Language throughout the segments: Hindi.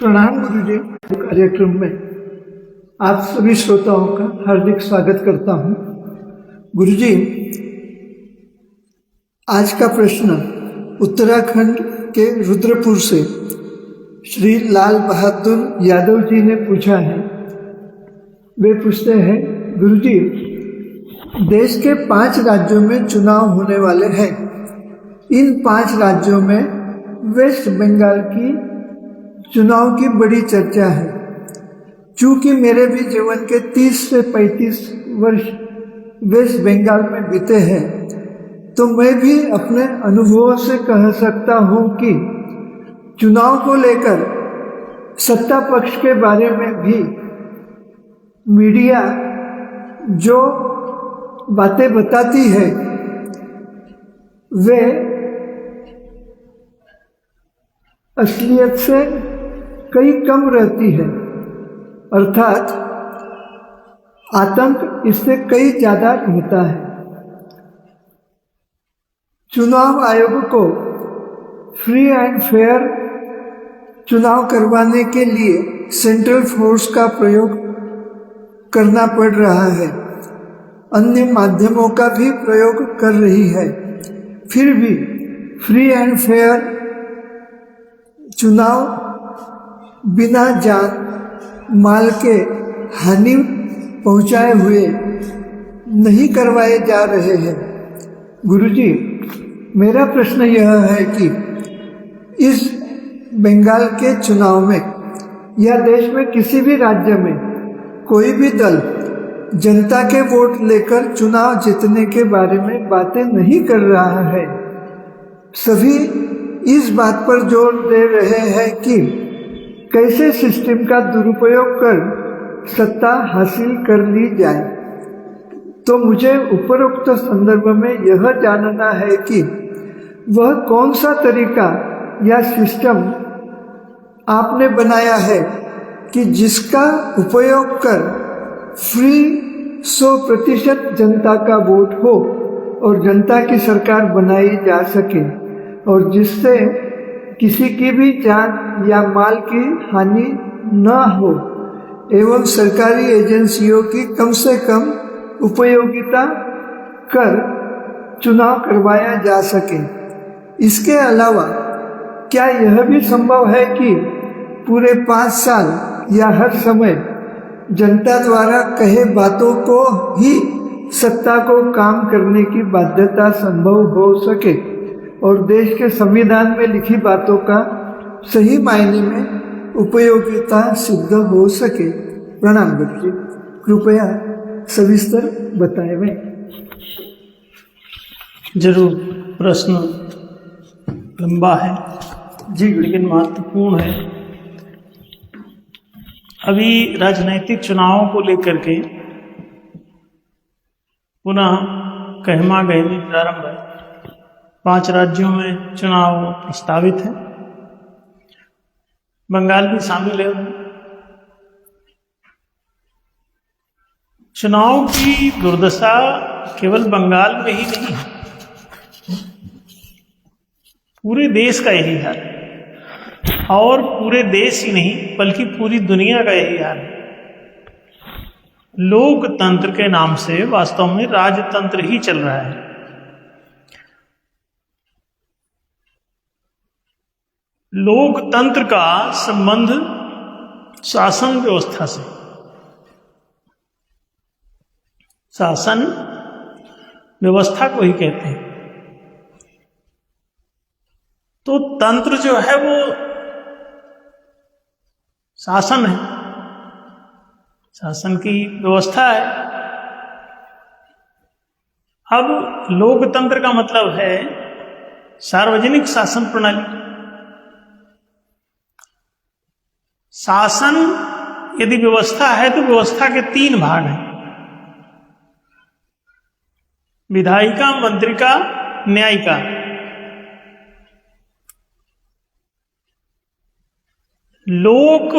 प्रणाम गुरुजी। कार्यक्रम में आप सभी श्रोताओं का हार्दिक स्वागत करता हूं। गुरुजी, आज का प्रश्न उत्तराखंड के रुद्रपुर से श्री लाल बहादुर यादव जी ने पूछा है। वे पूछते हैं, गुरुजी, देश के 5 राज्यों में चुनाव होने वाले हैं। इन 5 राज्यों में वेस्ट बंगाल की चुनाव की बड़ी चर्चा है। चूंकि मेरे भी जीवन के 30 से 35 वर्ष वेस्ट बंगाल में बीते हैं, तो मैं भी अपने अनुभवों से कह सकता हूं कि चुनाव को लेकर सत्ता पक्ष के बारे में भी मीडिया जो बातें बताती है वे असलियत से कई कम रहती है, अर्थात आतंक इससे कई ज्यादा रहता है। चुनाव आयोग को फ्री एंड फेयर चुनाव करवाने के लिए सेंट्रल फोर्स का प्रयोग करना पड़ रहा है। अन्य माध्यमों का भी प्रयोग कर रही है। फिर भी फ्री एंड फेयर चुनाव बिना जान माल के हानि पहुंचाए हुए नहीं करवाए जा रहे हैं। गुरुजी, मेरा प्रश्न यह है कि इस बंगाल के चुनाव में या देश में किसी भी राज्य में कोई भी दल जनता के वोट लेकर चुनाव जीतने के बारे में बातें नहीं कर रहा है। सभी इस बात पर जोर दे रहे हैं कि कैसे सिस्टम का दुरुपयोग कर सत्ता हासिल कर ली जाए। तो मुझे उपरोक्त संदर्भ में यह जानना है कि वह कौन सा तरीका या सिस्टम आपने बनाया है कि जिसका उपयोग कर फ्री 100% जनता का वोट हो और जनता की सरकार बनाई जा सके और जिससे किसी की भी जान या माल की हानि न हो एवं सरकारी एजेंसियों की कम से कम उपयोगिता कर चुनाव करवाया जा सके। इसके अलावा क्या यह भी संभव है कि पूरे 5 साल या हर समय जनता द्वारा कहे बातों को ही सत्ता को काम करने की बाध्यता संभव हो सके और देश के संविधान में लिखी बातों का सही मायने में उपयोगिता सिद्ध हो सके। प्रणाम गुरुजी, कृपया सविस्तर बताएं। जरूर, प्रश्न लंबा है जी, लेकिन महत्वपूर्ण है। अभी राजनैतिक चुनावों को लेकर के पुनः कहमा गहमी प्रारंभ है। 5 राज्यों में चुनाव प्रस्तावित है, बंगाल भी शामिल है। चुनाव की दुर्दशा केवल बंगाल में ही नहीं है, पूरे देश का यही हाल है। और पूरे देश ही नहीं बल्कि पूरी दुनिया का यही हाल है। लोकतंत्र के नाम से वास्तव में राजतंत्र ही चल रहा है। लोकतंत्र का संबंध शासन व्यवस्था से, शासन व्यवस्था को ही कहते हैं। तो तंत्र जो है वो शासन है, शासन की व्यवस्था है। अब लोकतंत्र का मतलब है सार्वजनिक शासन प्रणाली। शासन यदि व्यवस्था है तो व्यवस्था के 3 भाग हैं, विधायिका, मंत्रिका, न्यायिका। लोक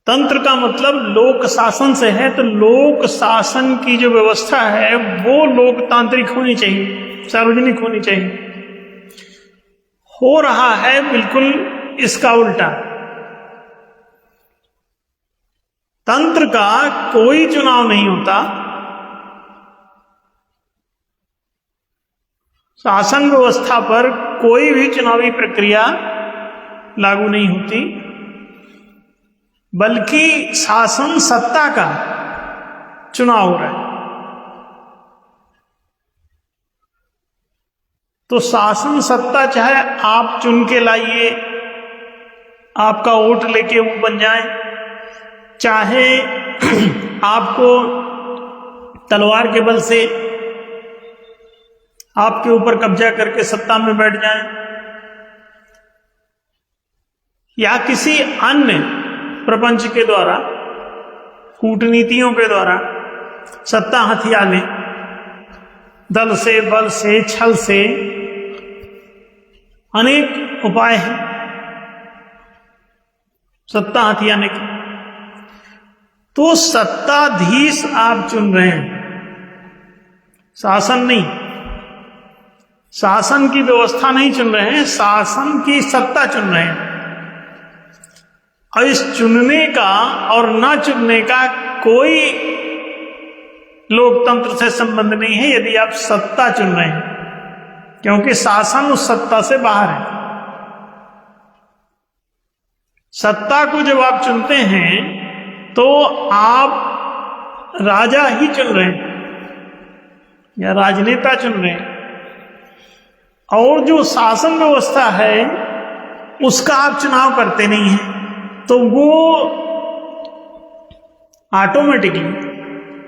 तंत्र का मतलब लोक शासन से है, तो लोक शासन की जो व्यवस्था है वो लोकतांत्रिक होनी चाहिए, सार्वजनिक होनी चाहिए। हो रहा है बिल्कुल इसका उल्टा। तंत्र का कोई चुनाव नहीं होता, शासन व्यवस्था पर कोई भी चुनावी प्रक्रिया लागू नहीं होती, बल्कि शासन सत्ता का चुनाव हो रहा है। तो शासन सत्ता चाहे आप चुन के लाइए, आपका वोट लेके वो बन जाए, चाहे आपको तलवार के बल से आपके ऊपर कब्जा करके सत्ता में बैठ जाए, या किसी अन्य प्रपंच के द्वारा, कूटनीतियों के द्वारा सत्ता हथिया लें, दल से, बल से, छल से, अनेक उपाय हैं सत्ता हथियाने के। तो सत्ताधीश आप चुन रहे हैं, शासन नहीं, शासन की व्यवस्था नहीं चुन रहे हैं, शासन की सत्ता चुन रहे हैं। और इस चुनने का और ना चुनने का कोई लोकतंत्र से संबंध नहीं है यदि आप सत्ता चुन रहे हैं, क्योंकि शासन उस सत्ता से बाहर है। सत्ता को जब आप चुनते हैं तो आप राजा ही चुन रहे हैं या राजनेता चुन रहे हैं, और जो शासन व्यवस्था है उसका आप चुनाव करते नहीं हैं, तो वो ऑटोमेटिकली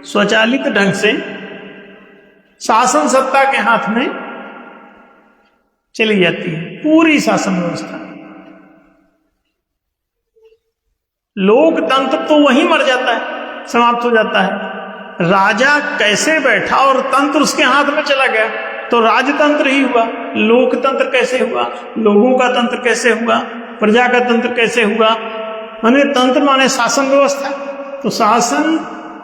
स्वचालित ढंग से शासन सत्ता के हाथ में चली जाती है पूरी शासन व्यवस्था। लोकतंत्र तो वहीं मर जाता है, समाप्त हो जाता है। राजा कैसे बैठा और तंत्र उसके हाथ में चला गया तो राजतंत्र ही हुआ। लोकतंत्र कैसे हुआ, लोगों का तंत्र कैसे हुआ, प्रजा का तंत्र कैसे हुआ। माने तंत्र माने शासन व्यवस्था, तो शासन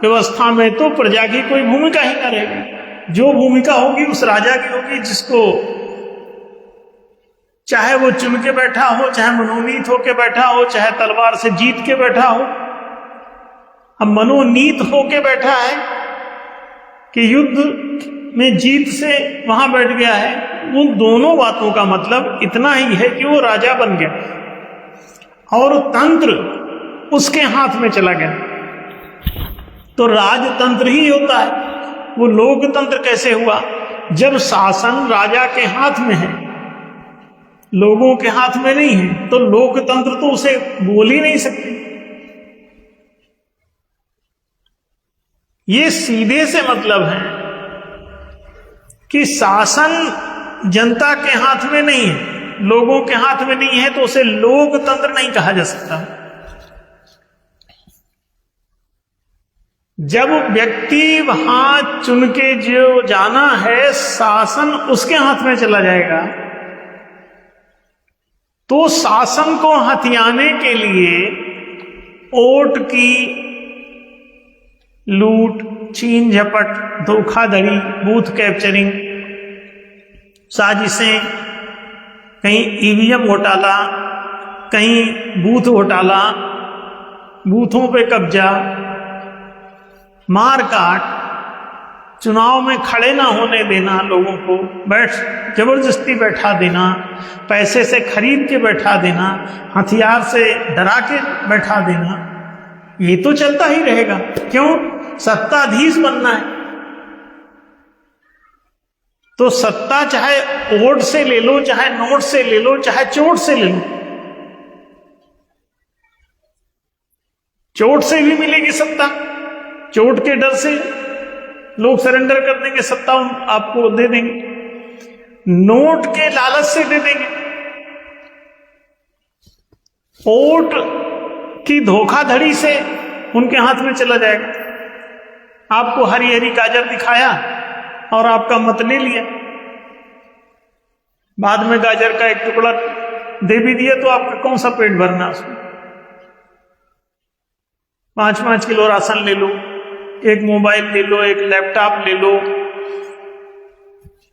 व्यवस्था में तो प्रजा की कोई भूमिका ही न रहेगी। जो भूमिका होगी उस राजा की होगी, जिसको चाहे वो चुन के बैठा हो, चाहे मनोनीत होके बैठा हो, चाहे तलवार से जीत के बैठा हो। अब मनोनीत होके बैठा है कि युद्ध में जीत से वहां बैठ गया है, उन दोनों बातों का मतलब इतना ही है कि वो राजा बन गया और तंत्र उसके हाथ में चला गया, तो राजतंत्र ही होता है। वो लोकतंत्र कैसे हुआ, जब शासन राजा के हाथ में है, लोगों के हाथ में नहीं है, तो लोकतंत्र तो उसे बोल ही नहीं सकते। ये सीधे से मतलब है कि शासन जनता के हाथ में नहीं है, लोगों के हाथ में नहीं है, तो उसे लोकतंत्र नहीं कहा जा सकता। जब व्यक्ति वहां चुन के जो जाना है, शासन उसके हाथ में चला जाएगा, तो शासन को हथियाने के लिए वोट की लूट, छीन झपट, धोखाधड़ी, बूथ कैप्चरिंग, साजिशें, कहीं ईवीएम घोटाला, कहीं बूथ घोटाला, बूथों पे कब्जा, मारकाट, चुनाव में खड़े ना होने देना, लोगों को जबरदस्ती बैठा देना, पैसे से खरीद के बैठा देना, हथियार से डरा के बैठा देना, ये तो चलता ही रहेगा। क्यों? सत्ताधीश बनना है। तो सत्ता चाहे वोट से ले लो, चाहे नोट से ले लो, चाहे चोट से ले लो, चोट से भी मिलेगी सत्ता। चोट के डर से लोग सरेंडर कर देंगे, सत्ता आपको दे देंगे, नोट के लालच से दे देंगे, वोट की धोखाधड़ी से उनके हाथ में चला जाएगा। आपको हरी हरी गाजर दिखाया और आपका मत ले लिया, बाद में गाजर का एक टुकड़ा दे भी दिया तो आपका कौन सा पेट भरना उसमें। 5-5 किलो राशन ले लो, एक मोबाइल ले लो, एक लैपटॉप ले लो,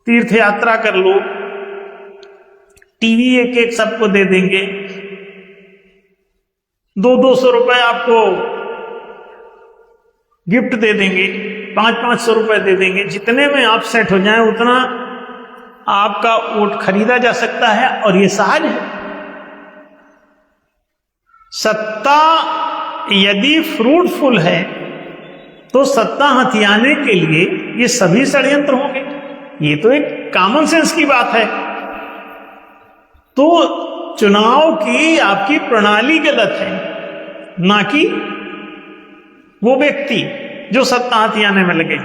तीर्थ यात्रा कर लो, टीवी एक एक सबको दे देंगे, 200 रुपए आपको गिफ्ट दे देंगे, 500 रुपए दे देंगे। जितने में आप सेट हो जाएं उतना आपका वोट खरीदा जा सकता है, और ये सहज है। सत्ता यदि फ्रूटफुल है तो सत्ता हथियाने के लिए ये सभी षड्यंत्र होंगे। ये तो एक कॉमन सेंस की बात है। तो चुनाव की आपकी प्रणाली गलत है, ना कि वो व्यक्ति जो सत्ता हथियाने में लगे।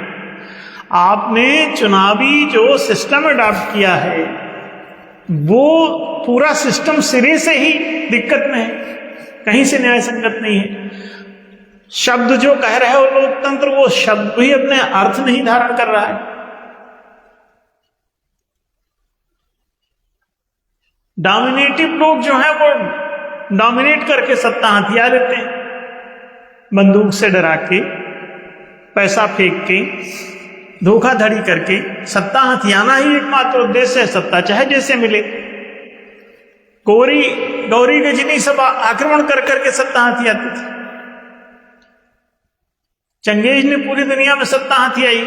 आपने चुनावी जो सिस्टम अडॉप्ट किया है वो पूरा सिस्टम सिरे से ही दिक्कत में है, कहीं से न्याय संगत नहीं है। शब्द जो कह रहे हो लोकतंत्र, वो शब्द भी अपने अर्थ नहीं धारण कर रहा है। डोमिनेटिव लोग जो हैं वो डोमिनेट करके सत्ता हथिया लेते हैं, बंदूक से डरा के, पैसा फेंक के, धोखाधड़ी करके। सत्ता हथियाना ही एकमात्र उद्देश्य है, सत्ता चाहे जैसे मिले। गौरी गजनी सब आक्रमण कर करके सत्ता हथियाती थी। चंगेज ने पूरी दुनिया में सत्ता हथियाई।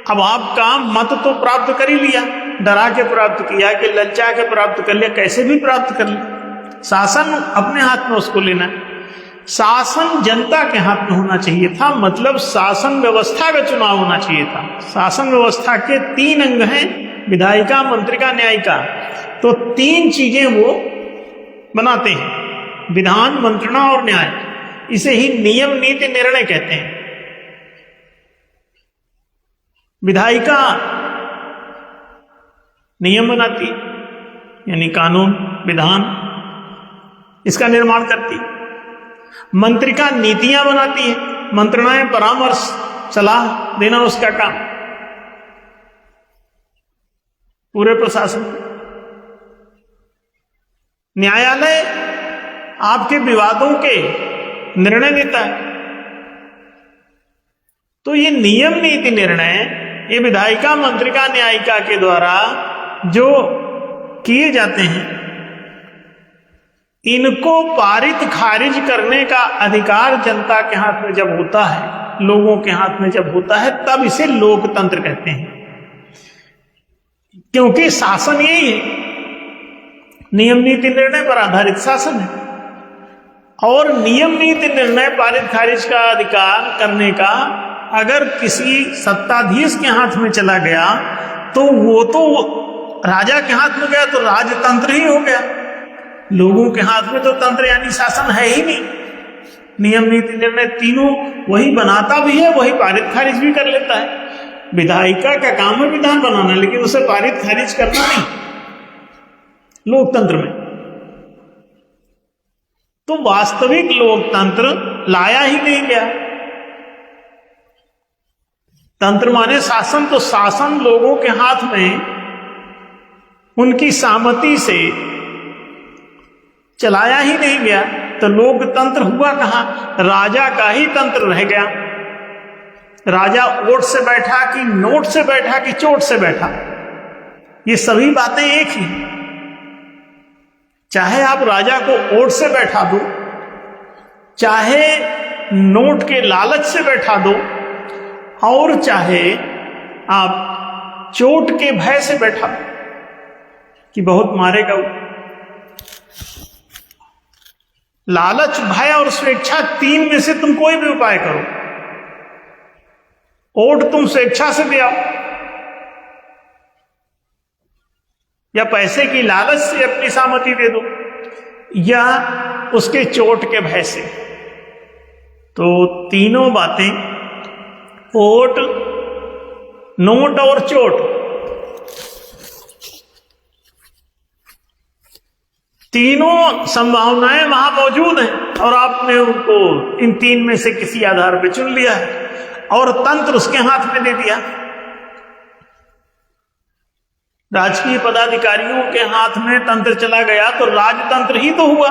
अब आपका मत तो प्राप्त कर ही लिया, डरा के प्राप्त किया कि ललचा के प्राप्त कर लिया, कैसे भी प्राप्त कर लिया। शासन अपने हाथ में उसको लेना है। शासन जनता के हाथ में होना चाहिए था, मतलब शासन व्यवस्था का चुनाव होना चाहिए था। शासन व्यवस्था के 3 अंग हैं, विधायिका, मंत्रिका, न्यायिका। तो 3 चीजें वो बनाते हैं, विधान, मंत्रणा और न्याय। इसे ही नियम, नीति, निर्णय कहते हैं। विधायिका नियम बनाती, यानी कानून, विधान, इसका निर्माण करती। मंत्रिका नीतियां बनाती है, मंत्रणाएं, परामर्श, सलाह देना उसका काम, पूरे प्रशासन। न्यायालय आपके विवादों के निर्णय देता है। तो ये नियम, नीति, निर्णय ये विधायिका, मंत्रिका, न्यायिका के द्वारा जो किए जाते हैं, इनको पारित खारिज करने का अधिकार जनता के हाथ में जब होता है, लोगों के हाथ में जब होता है, तब इसे लोकतंत्र कहते हैं। क्योंकि शासन यही है, नियम, नीति, निर्णय पर आधारित शासन है। और नियम, नीति, निर्णय पारित खारिज का अधिकार करने का अगर किसी सत्ताधीश के हाथ में चला गया तो वो तो राजा के हाथ में गया तो राजतंत्र ही हो गया। लोगों के हाथ में तो तंत्र यानी शासन है ही नहीं। नियम, नीति, निर्णय तीनों वही बनाता भी है, वही पारित खारिज भी कर लेता है। विधायिका का काम है विधान बनाना, लेकिन उसे पारित खारिज करना नहीं लोकतंत्र में। तो वास्तविक लोकतंत्र लाया ही नहीं गया। तंत्र माने शासन, तो शासन लोगों के हाथ में उनकी सहमति से चलाया ही नहीं गया। तो लोकतंत्र हुआ कहां? राजा का ही तंत्र रह गया। राजा ओट से बैठा कि नोट से बैठा कि चोट से बैठा, ये सभी बातें एक ही। चाहे आप राजा को ओट से बैठा दो, चाहे नोट के लालच से बैठा दो, और चाहे आप चोट के भय से बैठा दो कि बहुत मारेगा वो। लालच, भय और स्वेच्छा, 3 में से तुम कोई भी उपाय करो। ओट तुम स्वेच्छा से दे आओ, या पैसे की लालच से अपनी सहमति दे दो, या उसके चोट के भय से। तो तीनों बातें, ओट, नोट और चोट, तीनों संभावनाएं वहां मौजूद हैं, और आपने उनको इन 3 में से किसी आधार पर चुन लिया है और तंत्र उसके हाथ में दे दिया। राजकीय पदाधिकारियों के हाथ में तंत्र चला गया तो राजतंत्र ही तो हुआ।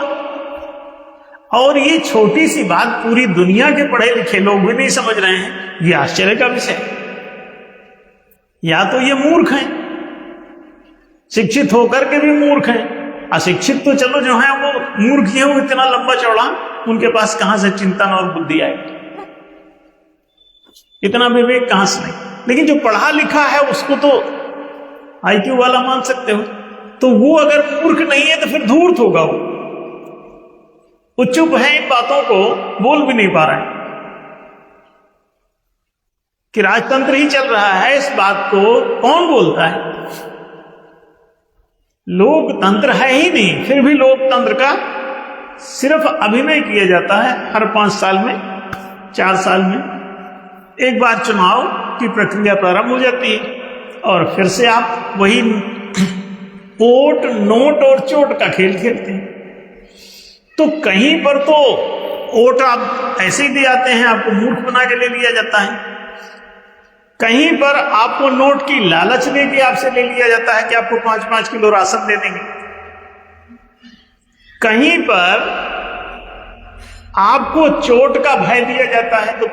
और ये छोटी सी बात पूरी दुनिया के पढ़े लिखे लोग भी नहीं समझ रहे हैं, ये आश्चर्य का विषय। या तो ये मूर्ख हैं शिक्षित होकर के भी मूर्ख हैं। अशिक्षित तो चलो जो है वो मूर्ख ही है, वो इतना लंबा चौड़ा, उनके पास कहां से चिंतन और बुद्धि आएगी, इतना विवेक कहां से नहीं। लेकिन जो पढ़ा लिखा है उसको तो IQ वाला मान सकते हो। तो वो अगर मूर्ख नहीं है तो फिर धूर्त होगा। वो चुप है, इन बातों को बोल भी नहीं पा रहा है कि राजतंत्र ही चल रहा है। इस बात को कौन बोलता है? लोकतंत्र है ही नहीं, फिर भी लोकतंत्र का सिर्फ अभिनय किया जाता है। हर 5 साल में, 4 साल में एक बार चुनाव की प्रक्रिया प्रारंभ हो जाती है और फिर से आप वही वोट, नोट और चोट का खेल खेलते हैं। तो कहीं पर तो वोट आप ऐसे ही दे आते हैं, आपको मूर्ख बना के ले लिया जाता है। कहीं पर आपको नोट की लालच देके आपसे ले लिया जाता है कि आपको 5-5 किलो राशन दे देंगे। कहीं पर आपको चोट का भय दिया जाता है। तो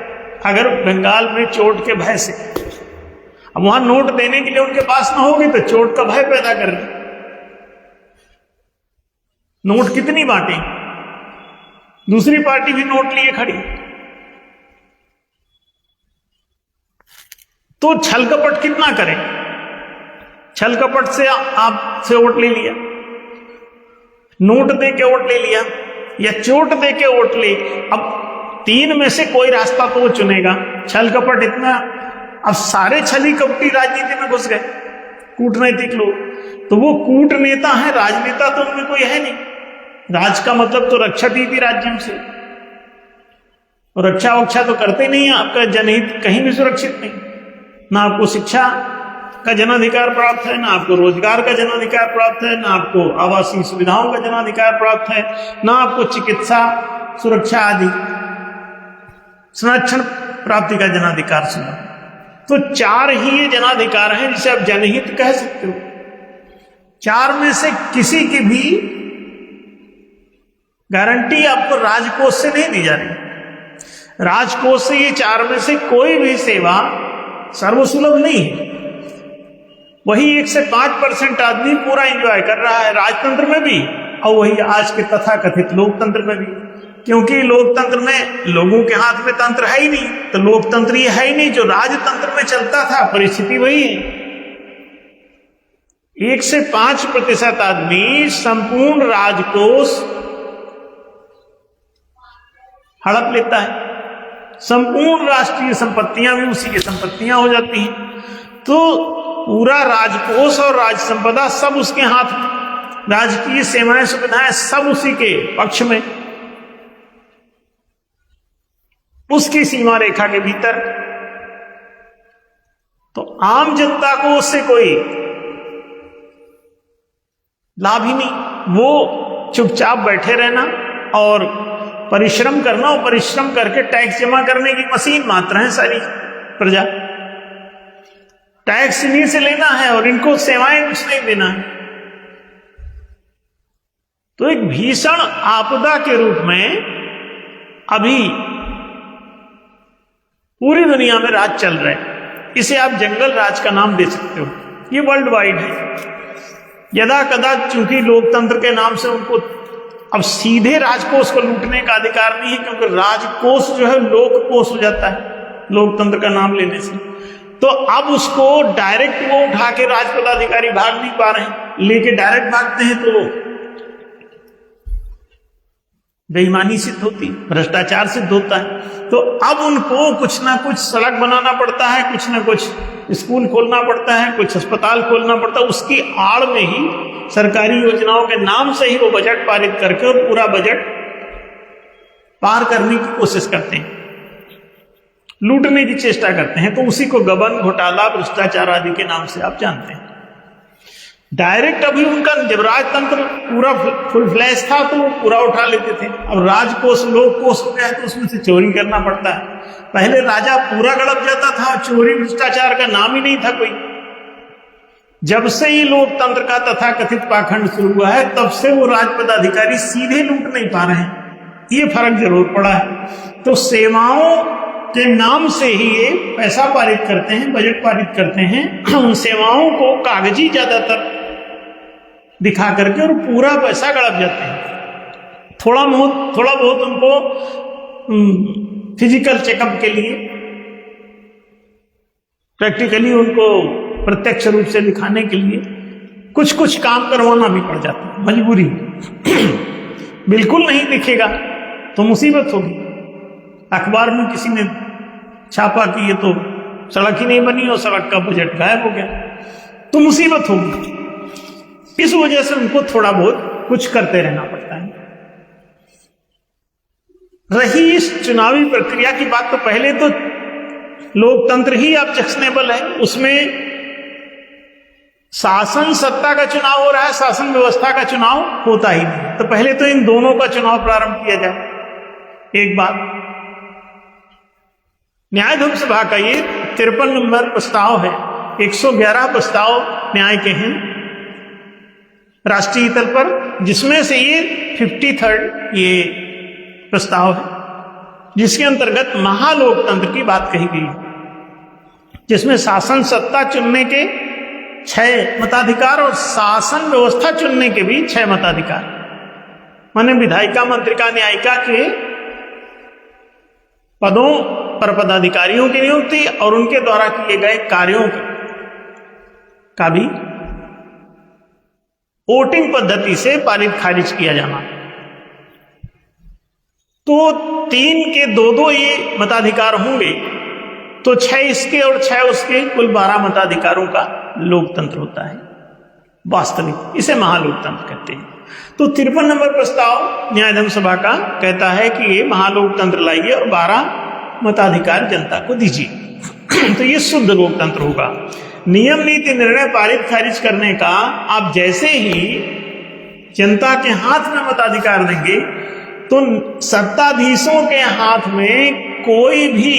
अगर बंगाल में चोट के भय से, अब वहां नोट देने के लिए उनके पास ना होगी तो चोट का भय पैदा कर रहे, नोट कितनी बांटे, दूसरी पार्टी भी नोट लिए खड़ी। तो छल कपट कितना करें? छल कपट से आपसे वोट ले लिया, नोट दे के वोट ले लिया या चोट दे के वोट ले। अब 3 में से कोई रास्ता तो वो चुनेगा। छल कपट इतना, अब सारे छली कपटी राजनीति में घुस गए, कूटनीतिक लोग। तो वो कूटनेता है, राजनेता तो उनमें कोई है नहीं। राज का मतलब तो रक्षती थी राज्यम से, और रक्षा वक्षा तो करते नहीं है। आपका जनहित कहीं भी सुरक्षित नहीं, ना आपको शिक्षा का जनाधिकार प्राप्त है, ना आपको रोजगार का जनाधिकार प्राप्त है, ना आपको आवासीय सुविधाओं का जनाधिकार प्राप्त है, ना आपको चिकित्सा सुरक्षा आदि संरक्षण प्राप्ति का जनाधिकार सुना। तो 4 ही ये जनाधिकार हैं जिसे आप जनहित कह सकते हो। 4 में से किसी की भी गारंटी आपको राजकोष से नहीं दी जा रही। राजकोष से ये 4 में से कोई भी सेवा सर्वसुलभ नहीं है। वही 1 से 5% आदमी पूरा एंजॉय कर रहा है राजतंत्र में भी, और वही आज के तथाकथित लोकतंत्र में भी। क्योंकि लोकतंत्र में लोगों के हाथ में तंत्र है ही नहीं, तो लोकतंत्र ये है ही नहीं। जो राजतंत्र में चलता था परिस्थिति वही है। 1 से 5% आदमी संपूर्ण राजकोष हड़प लेता है, संपूर्ण राष्ट्रीय संपत्तियां भी उसी की संपत्तियां हो जाती हैं। तो पूरा राजकोष और राज संपदा सब उसके हाथ में, राजकीय सेवाएं सुविधाएं सब उसी के पक्ष में, उसकी सीमा रेखा के भीतर। तो आम जनता को उससे कोई लाभ ही नहीं। वो चुपचाप बैठे रहना और परिश्रम करना, और परिश्रम करके टैक्स जमा करने की मशीन मात्र है सारी प्रजा। टैक्स इन्हीं से लेना है और इनको सेवाएं कुछ नहीं देना है। तो एक भीषण आपदा के रूप में अभी पूरी दुनिया में राज चल रहा है। इसे आप जंगल राज का नाम दे सकते हो। ये वर्ल्ड वाइड है। यदा कदा चूंकि लोकतंत्र के नाम से उनको अब सीधे राजकोष को लूटने का अधिकार नहीं है, क्योंकि राजकोष जो है लोककोष हो जाता है लोकतंत्र का नाम लेने से। तो अब उसको डायरेक्ट वो उठा के राज पदाधिकारी भाग नहीं पा रहे हैं, लेके डायरेक्ट भागते हैं तो बेईमानी सिद्ध होती, भ्रष्टाचार सिद्ध होता है। तो अब उनको कुछ ना कुछ सड़क बनाना पड़ता है, कुछ ना कुछ स्कूल खोलना पड़ता है, कुछ अस्पताल खोलना पड़ता है। उसकी आड़ में ही सरकारी योजनाओं के नाम से ही वो बजट पारित करके और पूरा बजट पार करने की कोशिश करते हैं, लूटने की चेष्टा करते हैं। तो उसी को गबन, घोटाला, भ्रष्टाचार आदि के नाम से आप जानते हैं। डायरेक्ट अभी उनका जब राजतंत्र पूरा फुल फ्लैश था तो वो पूरा उठा लेते थे। अब राजकोष लोककोष हो गया है तो उसमें से चोरी करना पड़ता है। पहले राजा पूरा गड़प जाता था, चोरी भ्रष्टाचार का नाम ही नहीं था कोई। जब से ही लोकतंत्र का तथाकथित पाखंड शुरू हुआ है तब से वो राज पदाधिकारी सीधे लूट नहीं पा रहे हैं। ये फर्क जरूर पड़ा है। तो सेवाओं के नाम से ही ये पैसा पारित करते हैं, बजट पारित करते हैं। उन सेवाओं को कागजी ज्यादातर दिखा करके और पूरा पैसा गड़प जाते हैं। थोड़ा बहुत उनको फिजिकल चेकअप के लिए, प्रैक्टिकली उनको प्रत्यक्ष रूप से दिखाने के लिए कुछ काम करवाना भी पड़ जाता है, मजबूरी। बिल्कुल नहीं दिखेगा तो मुसीबत होगी। अखबार में किसी ने छापा कि ये तो सड़क ही नहीं बनी और सड़क का बजट गायब हो गया, तो मुसीबत होगी। इस वजह से उनको थोड़ा बहुत कुछ करते रहना पड़ता है। रही इस चुनावी प्रक्रिया की बात, तो पहले तो लोकतंत्र ही ऑब्जेक्शनेबल है, उसमें शासन सत्ता का चुनाव हो रहा है, शासन व्यवस्था का चुनाव होता ही नहीं। तो पहले तो इन दोनों का चुनाव प्रारंभ किया जाए। एक बात, न्यायाधीश सभा का ये 53 नंबर प्रस्ताव है। 111 प्रस्ताव न्याय के हैं राष्ट्रीय तल पर, जिसमें से ये 53rd ये प्रस्ताव है, जिसके अंतर्गत महालोकतंत्र की बात कही गई है, जिसमें शासन सत्ता चुनने के 6 मताधिकार और शासन व्यवस्था चुनने के भी 6 मताधिकार, माने विधायिका, मंत्रिका, न्यायिका के पदों पर पदाधिकारियों की नियुक्ति और उनके द्वारा किए गए कार्यों का भी वोटिंग पद्धति से पारित खारिज किया जाना। तो 3 के 2-2 ये मताधिकार होंगे, तो 6 इसके और 6 उसके, कुल 12 मताधिकारों का लोकतंत्र होता है वास्तविक। इसे महालोकतंत्र कहते हैं। तो 53 नंबर प्रस्ताव न्यायधीश सभा का कहता है कि ये महालोकतंत्र लाइए और 12 मताधिकार जनता को दीजिए। तो ये शुद्ध लोकतंत्र होगा। नियम नीति निर्णय पारित खारिज करने का आप जैसे ही जनता के हाथ में मताधिकार देंगे, तो सत्ताधीशों के हाथ में कोई भी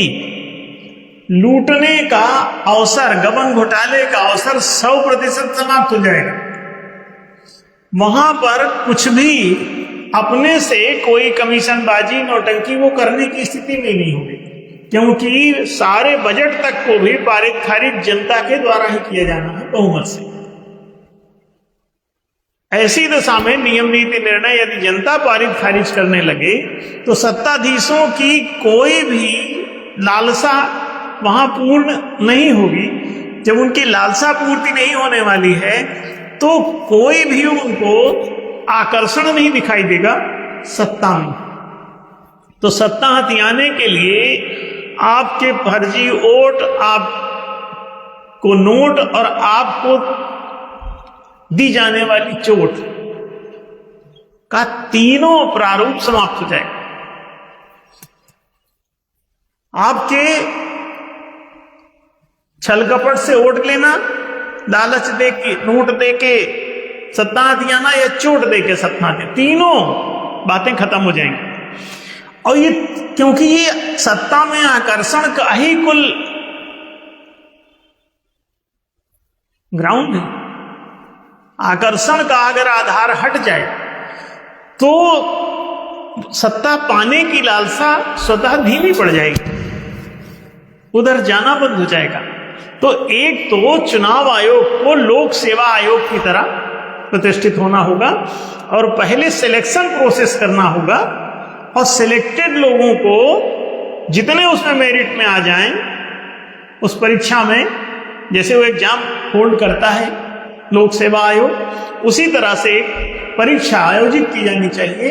लूटने का अवसर, गबन घोटाले का अवसर 100% समाप्त हो जाएगा। वहां पर कुछ भी अपने से कोई कमीशनबाजी, नौटंकी वो करने की स्थिति में नहीं होगी, क्योंकि सारे बजट तक को भी पारित खारिज जनता के द्वारा ही किया जाना है, बहुमत से। ऐसी दशा में नियम नीति निर्णय यदि जनता पारित खारिज करने लगे, तो सत्ताधीशों की कोई भी लालसा वहां पूर्ण नहीं होगी। जब उनकी लालसा पूर्ति नहीं होने वाली है, तो कोई भी उनको आकर्षण नहीं दिखाई देगा सत्ता में। तो सत्ता हथियाने के लिए आपके फर्जी वोट, आपको नोट और आपको दी जाने वाली चोट का तीनों प्रारूप समाप्त हो जाएगा। आपके छल कपट से वोट लेना, लालच दे के, नोट दे के सत्ता हथियाना या चोट दे के सत्ता हथियाना, तीनों बातें खत्म हो जाएंगी। और ये क्योंकि ये सत्ता में आकर्षण का ही कुल ग्राउंड है। आकर्षण का अगर आधार हट जाए, तो सत्ता पाने की लालसा स्वतः धीमी पड़ जाएगी, उधर जाना बंद हो जाएगा। तो एक तो चुनाव आयोग को लोक सेवा आयोग की तरह प्रतिष्ठित होना होगा और पहले सिलेक्शन प्रोसेस करना होगा, और सिलेक्टेड लोगों को जितने उसमें मेरिट में आ जाएं, उस परीक्षा में जैसे वो एग्जाम होल्ड करता है लोक सेवा आयोग, उसी तरह से परीक्षा आयोजित की जानी चाहिए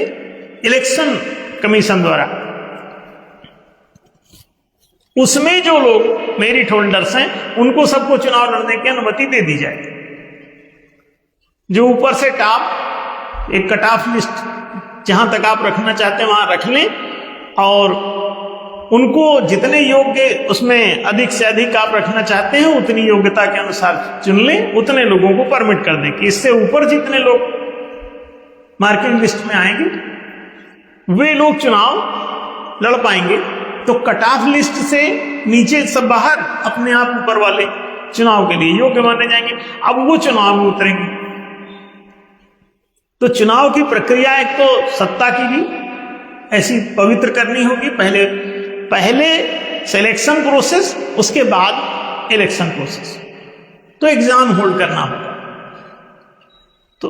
इलेक्शन कमीशन द्वारा। उसमें जो लोग मेरिट होल्डर्स हैं, उनको सबको चुनाव लड़ने की अनुमति दे दी जाए। जो ऊपर से टॉप एक कट ऑफ लिस्ट जहां तक आप रखना चाहते हैं वहां रख लें, और उनको जितने योग्य, उसमें अधिक से अधिक आप रखना चाहते हैं उतनी योग्यता के अनुसार चुन लें, उतने लोगों को परमिट कर दें कि इससे ऊपर जितने लोग मार्किंग लिस्ट में आएंगे वे लोग चुनाव लड़ पाएंगे। तो कट ऑफ लिस्ट से नीचे सब बाहर अपने आप ऊपर वाले चुनाव के लिए योग्य माने जाएंगे। अब वो चुनाव में उतरेंगे। तो चुनाव की प्रक्रिया एक तो सत्ता की भी ऐसी पवित्र करनी होगी। पहले सिलेक्शन प्रोसेस, उसके बाद इलेक्शन प्रोसेस। तो एग्जाम होल्ड करना होगा। तो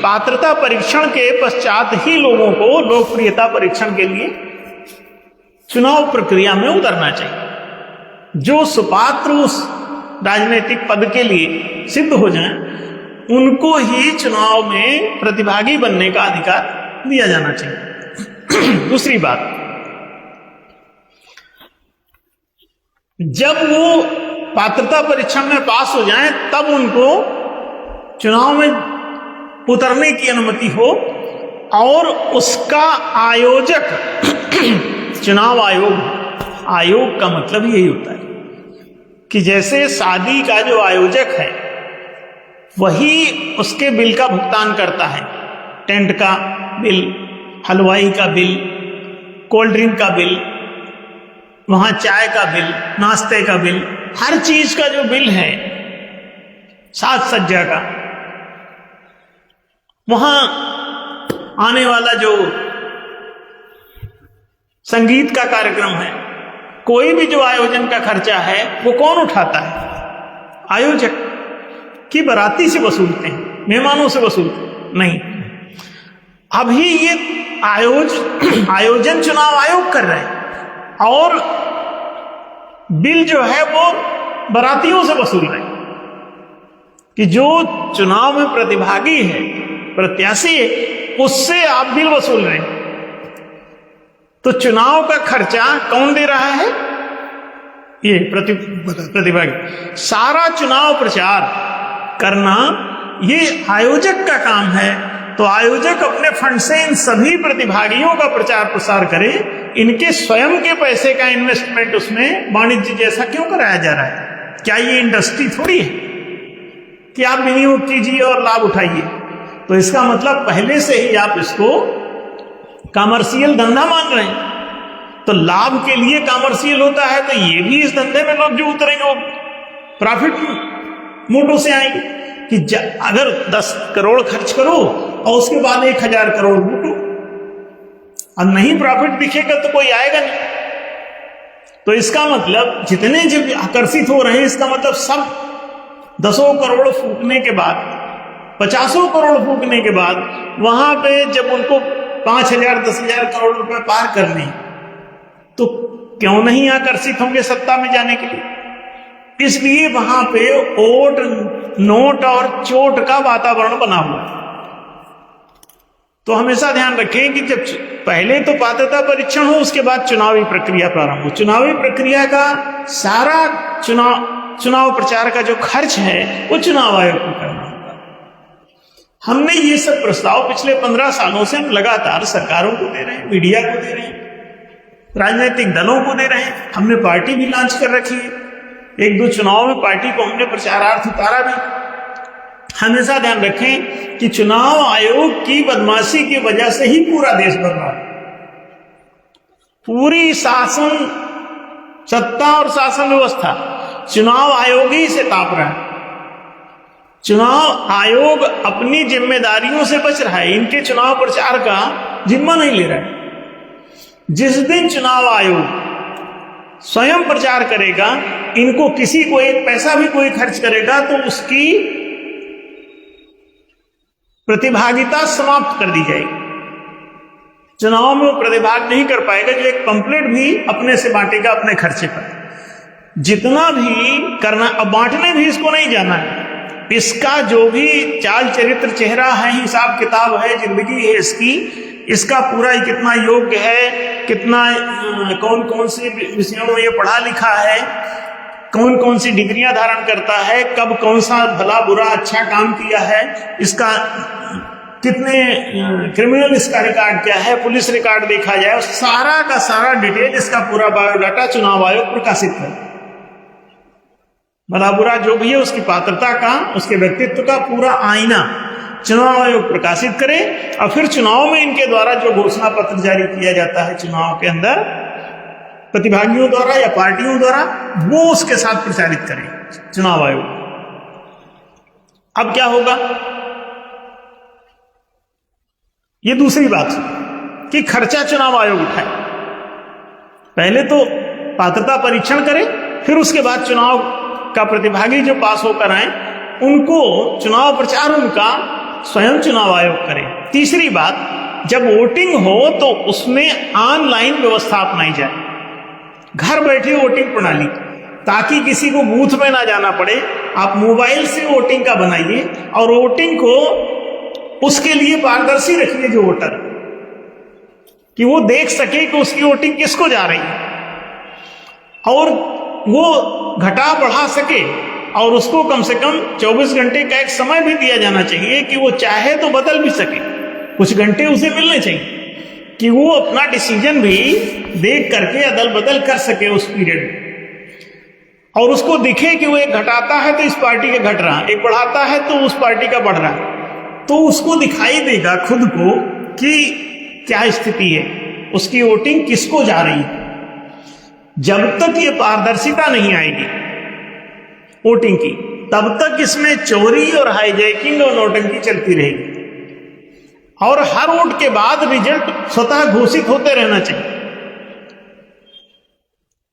पात्रता परीक्षण के पश्चात ही लोगों को लोकप्रियता परीक्षण के लिए चुनाव प्रक्रिया में उतरना चाहिए। जो सुपात्र उस राजनीतिक पद के लिए सिद्ध हो जाएं, उनको ही चुनाव में प्रतिभागी बनने का अधिकार दिया जाना चाहिए। दूसरी बात, जब वो पात्रता परीक्षण में पास हो जाएं, तब उनको चुनाव में उतरने की अनुमति हो, और उसका आयोजक चुनाव आयोग का मतलब यही होता है कि जैसे शादी का जो आयोजक है वही उसके बिल का भुगतान करता है, टेंट का बिल, हलवाई का बिल, कोल्ड ड्रिंक का बिल, वहां चाय का बिल, नाश्ते का बिल, हर चीज का जो बिल है, साज सज्जा का, वहां आने वाला जो संगीत का कार्यक्रम है, कोई भी जो आयोजन का खर्चा है वो कौन उठाता है? आयोजक। कि बाराती से वसूलते हैं, मेहमानों से वसूलते हैं? नहीं। अभी ये आयोजन चुनाव आयोग कर रहे हैं और बिल जो है वो बारातियों से वसूल रहे हैं कि जो चुनाव में प्रतिभागी है, प्रत्याशी है, उससे आप बिल वसूल रहे हैं। तो चुनाव का खर्चा कौन दे रहा है? ये प्रतिभागी। सारा चुनाव प्रचार करना ये आयोजक का काम है। तो आयोजक अपने फंड से इन सभी प्रतिभागियों का प्रचार प्रसार करे। इनके स्वयं के पैसे का इन्वेस्टमेंट उसमें वाणिज्य जैसा क्यों कराया जा रहा है? क्या ये इंडस्ट्री थोड़ी है कि आप विनियोग कीजिए और लाभ उठाइए? तो इसका मतलब पहले से ही आप इसको कमर्शियल धंधा मान रहे हैं। तो लाभ के लिए कमर्शियल होता है, तो ये भी इस धंधे में लोग जो उतरेंगे वो प्रॉफिट मोटो से आएंगे कि अगर 10 करोड़ खर्च करो और उसके बाद 1000 करोड़ लूटो, और नहीं प्रॉफिट दिखेगा तो कोई आएगा नहीं। तो इसका मतलब जितने जब आकर्षित हो रहे हैं, इसका मतलब सब 10 करोड़ फूकने के बाद, 50 करोड़ फूकने के बाद, वहां पे जब उनको 5000 10,000 करोड़ रुपए पार करने, तो क्यों नहीं आकर्षित होंगे सत्ता में जाने के लिए? इसलिए वहां पे ओट, नोट और चोट का वातावरण बना हुआ है। तो हमेशा ध्यान रखें कि जब पहले तो पात्रता परीक्षण हो, उसके बाद चुनावी प्रक्रिया प्रारंभ हो। चुनावी प्रक्रिया का सारा चुनाव प्रचार का जो खर्च है वो चुनाव आयोग को करना होगा। हमने ये सब प्रस्ताव पिछले 15 सालों से हम लगातार सरकारों को दे रहे हैं, मीडिया को दे रहे हैं, राजनीतिक दलों को दे रहे हैं। हमने पार्टी भी लॉन्च कर रखी है, 1-2 चुनाव में पार्टी को हमने प्रचारार्थ उतारा भी। हमेशा ध्यान रखें कि चुनाव आयोग की बदमाशी की वजह से ही पूरा देश बदला। पूरी शासन, सत्ता और शासन व्यवस्था चुनाव आयोग ही से ताप रहा है। चुनाव आयोग अपनी जिम्मेदारियों से बच रहा है, इनके चुनाव प्रचार का जिम्मा नहीं ले रहा है। जिस दिन चुनाव आयोग स्वयं प्रचार करेगा, इनको किसी को एक पैसा भी कोई खर्च करेगा तो उसकी प्रतिभागिता समाप्त कर दी जाएगी। चुनाव में वो प्रतिभाग नहीं कर पाएगा जो एक पंपलेट भी अपने से बांटेगा अपने खर्चे पर। जितना भी करना, अब बांटने भी इसको नहीं जाना है। इसका जो भी चाल चरित्र चेहरा है, हिसाब किताब है, जिंदगी है इसकी, इसका पूरा ही कितना योग्य है, कितना कौन कौन से विषयों में ये पढ़ा लिखा है, कौन कौन सी डिग्रियां धारण करता है, कब कौन सा भला बुरा अच्छा काम किया है, इसका कितने क्रिमिनल इसका रिकॉर्ड क्या है, पुलिस रिकॉर्ड देखा जाए, सारा का सारा डिटेल, इसका पूरा बायोडाटा चुनाव आयोग प्रकाशित करे। भला बुरा जो भी है उसकी पात्रता का, उसके व्यक्तित्व का पूरा आईना चुनाव आयोग प्रकाशित करे। और फिर चुनाव में इनके द्वारा जो घोषणा पत्र जारी किया जाता है चुनाव के अंदर प्रतिभागियों द्वारा या पार्टियों द्वारा, वो उसके साथ प्रचारित करे चुनाव आयोग। अब क्या होगा, ये दूसरी बात कि खर्चा चुनाव आयोग उठाए। पहले तो पात्रता परीक्षण करे, फिर उसके बाद चुनाव का प्रतिभागी जो पास होकर आए उनको चुनाव प्रचार उनका स्वयं चुनाव आयोग करे। तीसरी बात, जब वोटिंग हो तो उसमें ऑनलाइन व्यवस्था अपनाई जाए, घर बैठे वोटिंग प्रणाली, ताकि किसी को बूथ में ना जाना पड़े। आप मोबाइल से वोटिंग का बनाइए और वोटिंग को उसके लिए पारदर्शी रखिए जो वोटर, कि वो देख सके कि उसकी वोटिंग किसको जा रही है, और वो घटा बढ़ा सके। और उसको कम से कम 24 घंटे का एक समय भी दिया जाना चाहिए कि वो चाहे तो बदल भी सके, कुछ घंटे उसे मिलने चाहिए कि वो अपना डिसीजन भी देख करके अदल बदल कर सके उस पीरियड में। और उसको दिखे कि वो एक घटाता है तो इस पार्टी का घट रहा, एक बढ़ाता है तो उस पार्टी का बढ़ रहा है, तो उसको दिखाई देगा खुद को कि क्या स्थिति है, उसकी वोटिंग किसको जा रही है। जब तक ये पारदर्शिता नहीं आएगी वोटिंग की, तब तक इसमें चोरी और हाईजैकिंग और नोटंकी चलती रहेगी। और हर वोट के बाद रिजल्ट स्वतः घोषित होते रहना चाहिए,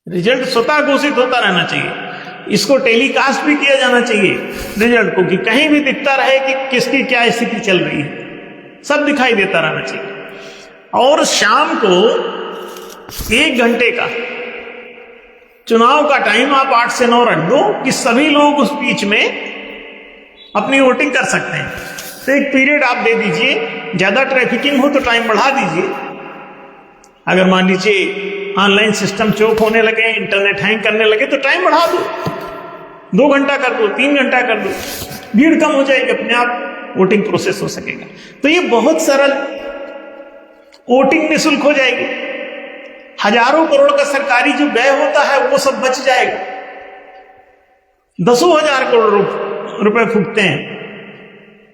रिजल्ट स्वतः घोषित होता रहना चाहिए। इसको टेलीकास्ट भी किया जाना चाहिए रिजल्ट को, कि कहीं भी दिखता रहे कि किसकी क्या स्थिति चल रही है, सब दिखाई देता रहना चाहिए। और शाम को 1 घंटे का चुनाव का टाइम आप 8 से 9 रख दो कि सभी लोग उस बीच में अपनी वोटिंग कर सकते हैं। तो एक पीरियड आप दे दीजिए, ज्यादा ट्रैफिकिंग हो तो टाइम बढ़ा दीजिए। अगर मान लीजिए ऑनलाइन सिस्टम चोक होने लगे, इंटरनेट हैंग करने लगे, तो टाइम बढ़ा दो, 2 घंटा कर दो, 3 घंटा कर दो, भीड़ कम हो जाएगी, अपने आप वोटिंग प्रोसेस हो सकेगा। तो ये बहुत सरल, वोटिंग निःशुल्क हो जाएगी, हजारों करोड़ का सरकारी जो व्यय होता है वो सब बच जाएगा। 10,000 करोड़ रुपए फूकते हैं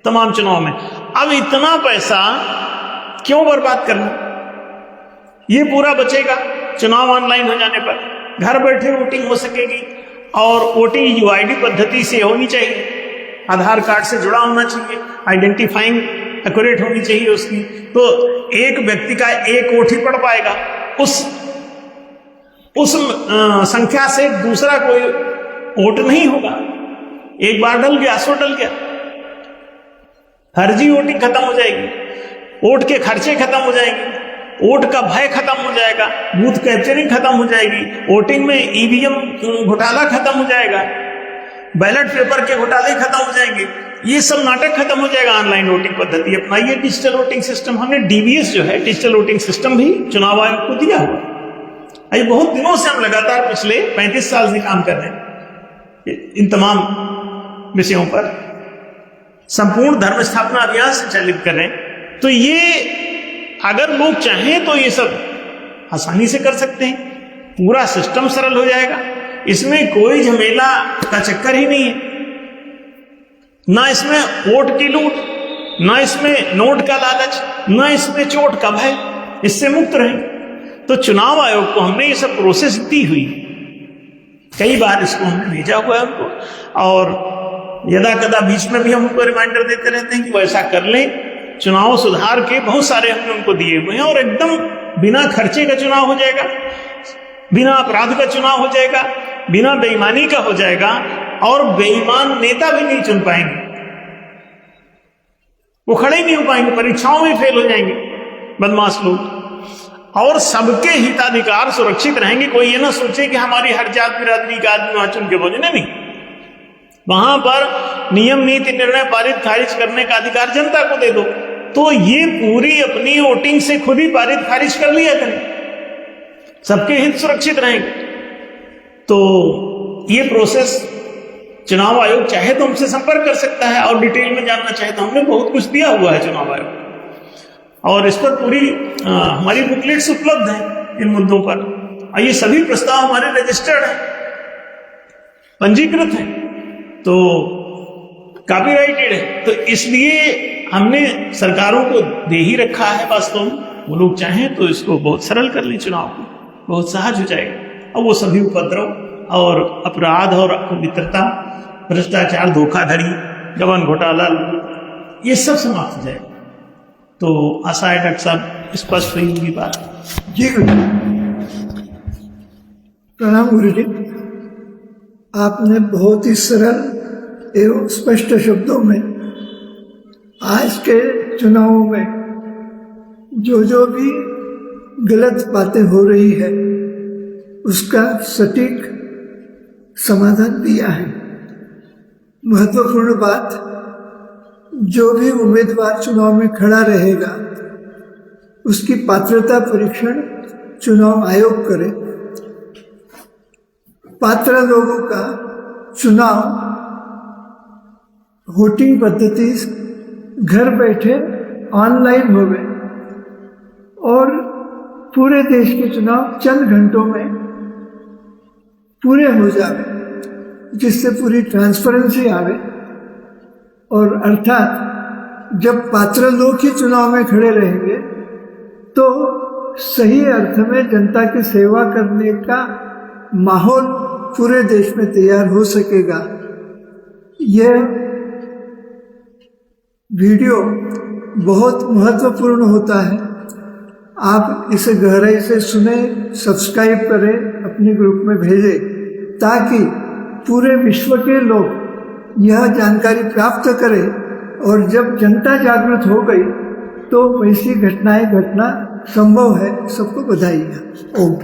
तमाम चुनाव में। अब इतना पैसा क्यों बर्बाद करना, ये पूरा बचेगा चुनाव ऑनलाइन हो जाने पर, घर बैठे वोटिंग हो सकेगी। और वोटिंग यूआईडी पद्धति से होनी चाहिए, आधार कार्ड से जुड़ा होना चाहिए, आइडेंटिफाइंग एक्यूरेट होनी चाहिए उसकी। तो एक व्यक्ति का एक वोट ही पड़ पाएगा, उस संख्या से दूसरा कोई वोट नहीं होगा। एक बार डल गया सो डल गया, फर्जी वोटिंग खत्म हो जाएगी, वोट के खर्चे खत्म हो जाएंगे, वोट का भय खत्म हो जाएगा, बूथ कैप्चरिंग खत्म हो जाएगी, वोटिंग में ईवीएम घोटाला खत्म हो जाएगा, बैलेट पेपर के घोटाले खत्म हो जाएंगे, ये सब नाटक खत्म हो जाएगा। ऑनलाइन वोटिंग पद्धति अपनाइए, डिजिटल वोटिंग सिस्टम। हमने डीवीएस जो है डिजिटल वोटिंग सिस्टम भी चुनाव आयोग को दिया हुआ। ये बहुत दिनों से हम लगातार पिछले 35 साल से काम कर रहे हैं इन तमाम विषयों पर, संपूर्ण धर्म स्थापना अभियान संचालित कर रहे हैं। तो ये अगर लोग चाहें तो ये सब आसानी से कर सकते हैं, पूरा सिस्टम सरल हो जाएगा, इसमें कोई झमेला का चक्कर ही नहीं है, ना इसमें वोट की लूट, ना इसमें नोट का लालच, ना इसमें चोट का भय, इससे मुक्त रहेंगे। तो चुनाव आयोग को हमने ये सब प्रोसेस दी हुई, कई बार इसको हमने भेजा हुआ है उनको, और यदा कदा बीच में भी हम उनको रिमाइंडर देते रहते हैं कि वैसा कर लें। चुनाव सुधार के बहुत सारे हमने उनको दिए हुए हैं, और एकदम बिना खर्चे का चुनाव हो जाएगा, बिना अपराध का चुनाव हो जाएगा, बिना बेईमानी का हो जाएगा, और बेईमान नेता भी नहीं चुन पाएंगे, वो खड़े ही नहीं हो पाएंगे, परीक्षाओं में फेल हो जाएंगे बदमाश लोग, और सबके हिताधिकार सुरक्षित रहेंगे। कोई ये ना सोचे कि हमारी हर जात बिरादरी का आदमी वहां चुन के बोले, नहीं, वहां पर नियम नीति निर्णय पारित खारिज करने का अधिकार जनता को दे दो। तो ये पूरी अपनी वोटिंग से खुद ही पारित खारिज कर लिया करें, सबके हित सुरक्षित रहेंगे। तो ये प्रोसेस चुनाव आयोग चाहे तो हमसे संपर्क कर सकता है, और डिटेल में जानना चाहे तो हमने बहुत कुछ दिया हुआ है चुनाव आयोग, और इस पर पूरी हमारी बुकलेट्स उपलब्ध हैं इन मुद्दों पर। और ये सभी प्रस्ताव हमारे रजिस्टर्ड हैं, पंजीकृत हैं, तो कॉपीराइटेड है। तो इसलिए हमने सरकारों को दे ही रखा है वास्तव में। वो लोग चाहें तो इसको बहुत सरल कर लें, चुनाव को बहुत सहज हो जाएगा, और वो सभी उपद्रव और अपराध और अपवित्रता, भ्रष्टाचार, धोखाधड़ी, गबन घोटाला, ये सब समाप्त हो जाएगा। तो आशा है डॉक्टर साहब स्पष्ट हुई होगी बात। जी गुरु, प्रणाम गुरु जी। आपने बहुत ही सरल एवं स्पष्ट शब्दों में आज के चुनावों में जो भी गलत बातें हो रही है उसका सटीक समाधान दिया है। महत्वपूर्ण बात, जो भी उम्मीदवार चुनाव में खड़ा रहेगा उसकी पात्रता परीक्षण चुनाव आयोग करे। पात्र लोगों का चुनाव वोटिंग पद्धति घर बैठे ऑनलाइन होवे और पूरे देश के चुनाव चंद घंटों में पूरे हो जावे, जिससे पूरी ट्रांसपेरेंसी आवे। और अर्थात जब पात्र लोग ही चुनाव में खड़े रहेंगे तो सही अर्थ में जनता की सेवा करने का माहौल पूरे देश में तैयार हो सकेगा। यह वीडियो बहुत महत्वपूर्ण होता है। आप इसे गहराई से सुने, सब्सक्राइब करें, अपने ग्रुप में भेजें, ताकि पूरे विश्व के लोग यह जानकारी प्राप्त करें। और जब जनता जागृत हो गई तो वैसी घटनाएं घटना संभव है। सबको बधाई। ओम।